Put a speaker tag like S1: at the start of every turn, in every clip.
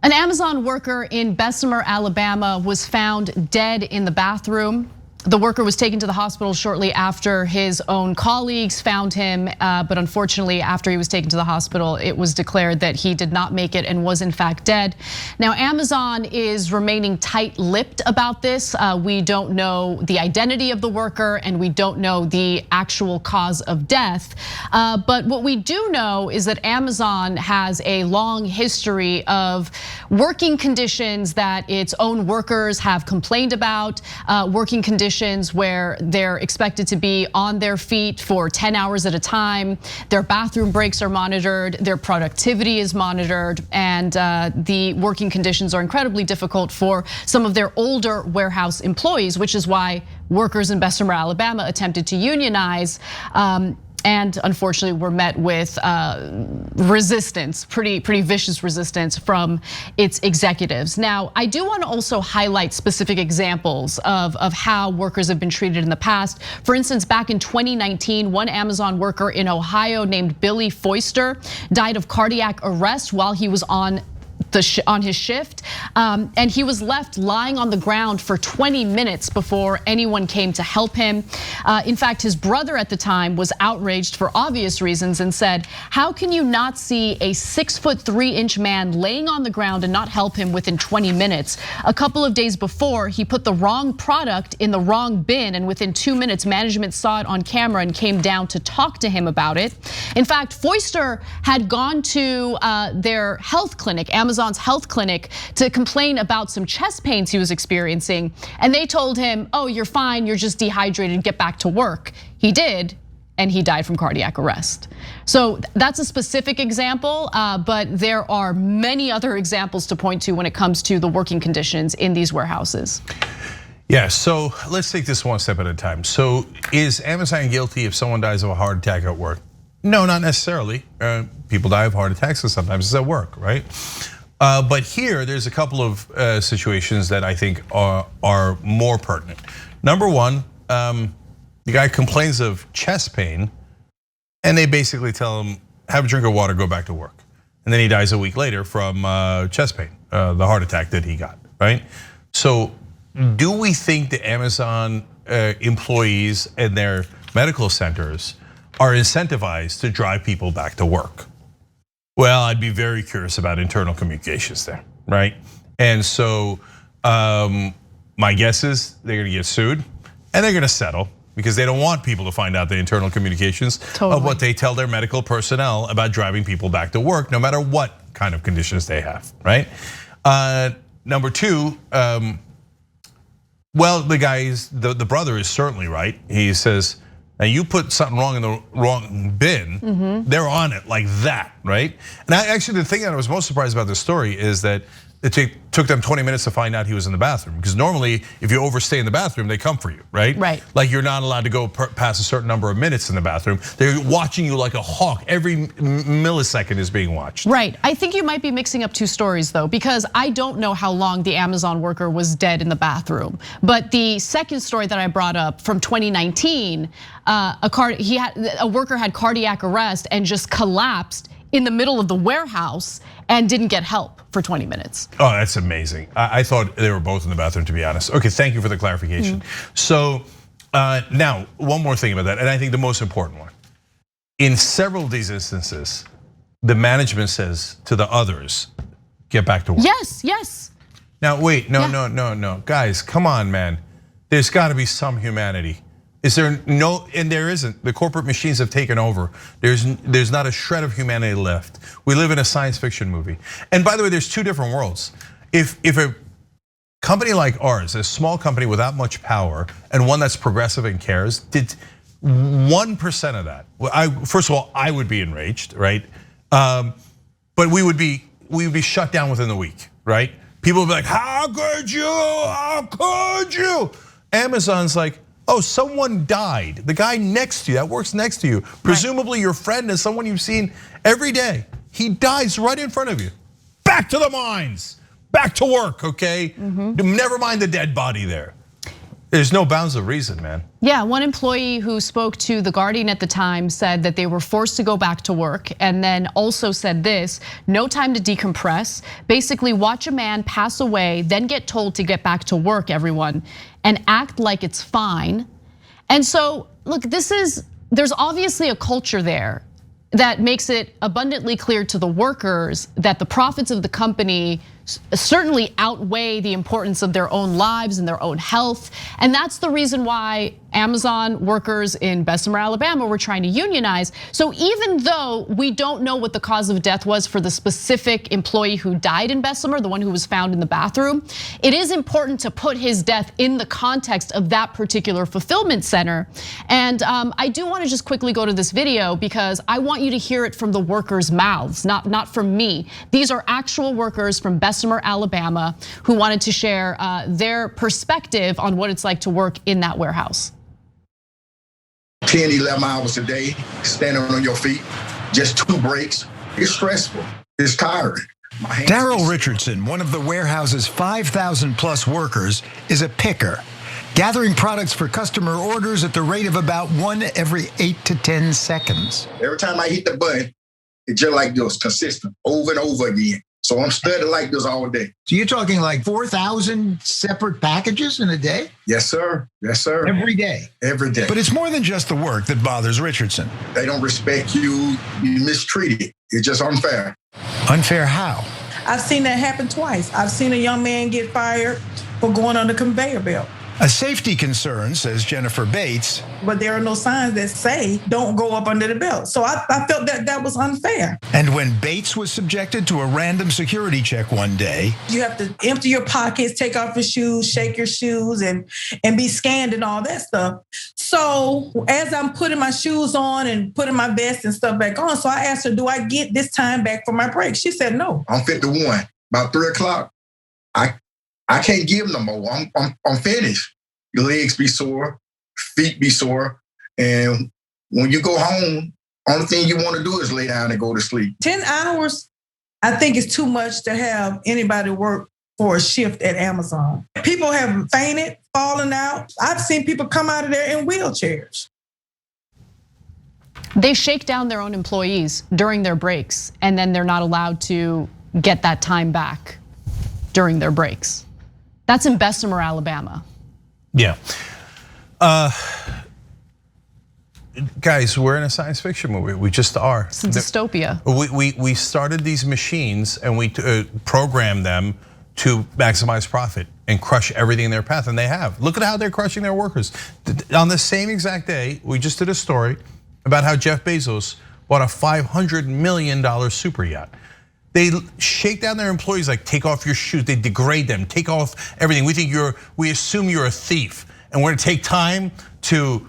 S1: An Amazon worker in Bessemer, Alabama was found dead in the bathroom. The worker was taken to the hospital shortly after his own colleagues found him, but unfortunately, after he was taken to the hospital, it was declared that he did not make it and was in fact dead. Now, Amazon is remaining tight-lipped about this. We don't know the identity of the worker and we don't know the actual cause of death. But what we do know is that Amazon has a long history of working conditions that its own workers have complained about, working conditions where they're expected to be on their feet for 10 hours at a time. Their bathroom breaks are monitored, their productivity is monitored, and the working conditions are incredibly difficult for some of their older warehouse employees, which is why workers in Bessemer, Alabama attempted to unionize. And unfortunately were met with resistance, pretty vicious resistance from its executives. Now, I do want to also highlight specific examples of how workers have been treated in the past. For instance, back in 2019, one Amazon worker in Ohio named Billy Foister died of cardiac arrest while he was on his shift, and he was left lying on the ground for 20 minutes before anyone came to help him. In fact, his brother at the time was outraged for obvious reasons and said, "How can you not see a 6'3" man laying on the ground and not help him within 20 minutes?" A couple of days before, he put the wrong product in the wrong bin, and within 2 minutes, management saw it on camera and came down to talk to him about it. In fact, Foister had gone to their health clinic, Amazon's health clinic, to complain about some chest pains he was experiencing. And they told him, "Oh, you're fine, you're just dehydrated, get back to work." He did, and he died from cardiac arrest. So that's a specific example, but there are many other examples to point to when it comes to the working conditions in these warehouses.
S2: Yeah, so let's take this one step at a time. So is Amazon guilty if someone dies of a heart attack at work? No, not necessarily. People die of heart attacks and sometimes it's at work, right? But here, there's a couple of situations that I think are more pertinent. Number one, the guy complains of chest pain, and they basically tell him, have a drink of water, go back to work. And then he dies a week later from chest pain, the heart attack that he got, right? So do we think the Amazon employees and their medical centers are incentivized to drive people back to work? Well, I'd be very curious about internal communications there, right? And so my guess is they're gonna get sued and they're gonna settle because they don't want people to find out the internal communications of what they tell their medical personnel about driving people back to work, no matter what kind of conditions they have, right? Number two, well, the brother is certainly right. He says, now you put something wrong in the wrong bin, they're on it like that, right? And actually the thing that I was most surprised about this story is that it took them 20 minutes to find out he was in the bathroom. Because normally, if you overstay in the bathroom, they come for you, right?
S1: Right.
S2: Like you're not allowed to go past a certain number of minutes in the bathroom. They're watching you like a hawk. Every millisecond is being watched.
S1: Right, I think you might be mixing up two stories though, because I don't know how long the Amazon worker was dead in the bathroom. But the second story that I brought up from 2019, a worker had cardiac arrest and just collapsed in the middle of the warehouse and didn't get help for 20 minutes.
S2: Oh, that's amazing. I thought they were both in the bathroom, to be honest. Okay, thank you for the clarification. So now, one more thing about that, and I think the most important one. In several of these instances, the management says to the others, get back to work.
S1: Yes.
S2: Now wait, no. Guys, come on, man. There's gotta be some humanity. Is there no, and there isn't. The corporate machines have taken over. There's not a shred of humanity left. We live in a science fiction movie. And by the way, there's two different worlds. If a company like ours, a small company without much power, and one that's progressive and cares, did 1% of that, first of all, I would be enraged, right? But we would be shut down within the week, right? People would be like, how could you? How could you? Amazon's like, oh, someone died. The guy next to you, that works next to you, presumably your friend and someone you've seen every day. He dies right in front of you. Back to the mines, back to work, okay? Never mind the dead body there. There's no bounds of reason, man.
S1: Yeah, one employee who spoke to The Guardian at the time said that they were forced to go back to work, and then also said this: no time to decompress. Basically, watch a man pass away, then get told to get back to work, everyone, and act like it's fine. And so, look, there's obviously a culture there that makes it abundantly clear to the workers that the profits of the company certainly outweigh the importance of their own lives and their own health. And that's the reason why Amazon workers in Bessemer, Alabama were trying to unionize. So even though we don't know what the cause of death was for the specific employee who died in Bessemer, the one who was found in the bathroom, it is important to put his death in the context of that particular fulfillment center. And I do want to just quickly go to this video because I want you to hear it from the workers' mouths, not from me. These are actual workers from Bessemer, Alabama, who wanted to share their perspective on what it's like to work in that warehouse.
S3: 10, 11 hours a day, standing on your feet, just 2 breaks. It's stressful, it's tiring.
S4: Daryl Richardson, one of the warehouse's 5,000 plus workers, is a picker, gathering products for customer orders at the rate of about 1 every 8 to 10 seconds.
S3: Every time I hit the button, it's just like this, consistent, over and over again. So I'm studying like this all day.
S4: So you're talking like 4,000 separate packages in a day?
S3: Yes, sir. Yes, sir.
S4: Every day?
S3: Every day.
S4: But it's more than just the work that bothers Richardson.
S3: They don't respect you, you mistreated. It's just unfair.
S4: Unfair how?
S5: I've seen that happen twice. I've seen a young man get fired for going on the conveyor belt.
S4: A safety concern, says Jennifer Bates.
S5: But there are no signs that say don't go up under the belt. So I felt that was unfair.
S4: And when Bates was subjected to a random security check one day,
S5: you have to empty your pockets, take off your shoes, shake your shoes, and be scanned and all that stuff. So as I'm putting my shoes on and putting my vest and stuff back on, so I asked her, do I get this time back for my break? She said no.
S3: I'm 51. About 3 o'clock, I can't give no more. I'm finished. Your legs be sore, feet be sore. And when you go home, only thing you want to do is lay down and go to sleep.
S5: 10 hours, I think is too much to have anybody work for a shift at Amazon. People have fainted, fallen out. I've seen people come out of there in wheelchairs.
S1: They shake down their own employees during their breaks, and then they're not allowed to get that time back during their breaks. That's in Bessemer, Alabama.
S2: Yeah. Guys, we're in a science fiction movie. We just are.
S1: It's a dystopia.
S2: We started these machines and we programmed them to maximize profit and crush everything in their path, and they have. Look at how they're crushing their workers. On the same exact day, we just did a story about how Jeff Bezos bought a $500 million super yacht. They shake down their employees, like take off your shoes. They degrade them, take off everything. We assume you're a thief, and we're gonna take time to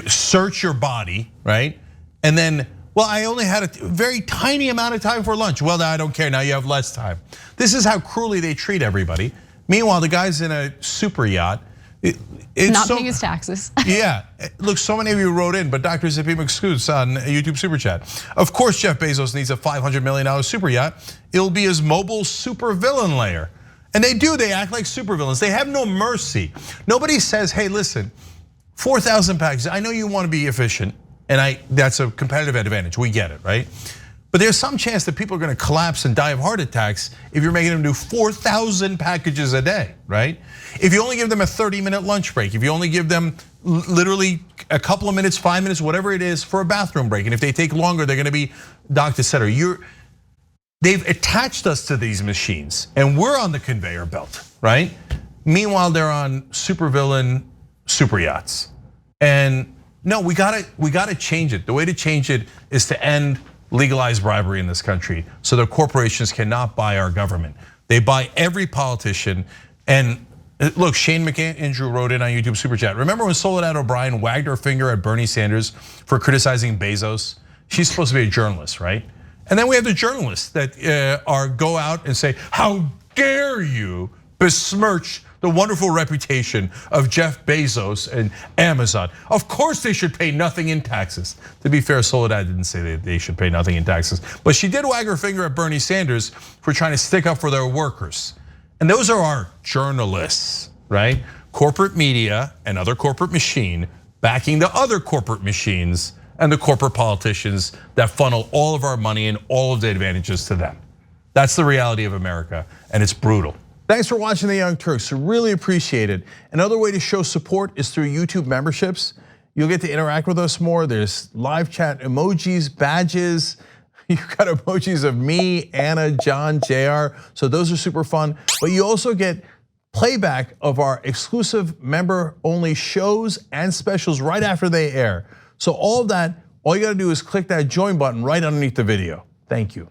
S2: search your body, right? And then, well, I only had a very tiny amount of time for lunch. Well, now I don't care. Now you have less time. This is how cruelly they treat everybody. Meanwhile, the guy's in a super yacht. It's
S1: not paying his taxes.
S2: Yeah, look, so many of you wrote in, but Dr. Zippy McScoots on YouTube Super Chat. Of course, Jeff Bezos needs a $500 million super yacht. It'll be his mobile super villain lair. And they act like super villains. They have no mercy. Nobody says, hey, listen, 4,000 packages. I know you want to be efficient, and that's a competitive advantage. We get it, right? But there's some chance that people are going to collapse and die of heart attacks if you're making them do 4,000 packages a day, right? If you only give them a 30-minute lunch break, if you only give them literally a couple of minutes, 5 minutes, whatever it is for a bathroom break, and if they take longer, they're going to be docked, et cetera. They've attached us to these machines, and we're on the conveyor belt, right? Meanwhile, they're on supervillain super yachts. And no, we gotta change it. The way to change it is to end legalized bribery in this country, so the corporations cannot buy our government. They buy every politician. And look, Shane McAndrew wrote in on YouTube Super Chat. Remember when Soledad O'Brien wagged her finger at Bernie Sanders for criticizing Bezos? She's supposed to be a journalist, right? And then we have the journalists that go out and say, how dare you besmirch the wonderful reputation of Jeff Bezos and Amazon. Of course they should pay nothing in taxes. To be fair, Soledad didn't say that they should pay nothing in taxes, but she did wag her finger at Bernie Sanders for trying to stick up for their workers. And those are our journalists, right? corporate media and other corporate machine backing the other corporate machines and the corporate politicians that funnel all of our money and all of the advantages to them. That's the reality of America, and it's brutal. Thanks for watching The Young Turks, we really appreciate it. Another way to show support is through YouTube memberships. You'll get to interact with us more. There's live chat emojis, badges. You've got emojis of me, Anna, John, JR, so those are super fun. But you also get playback of our exclusive member-only shows and specials right after they air. So all of that, all you gotta do is click that join button right underneath the video. Thank you.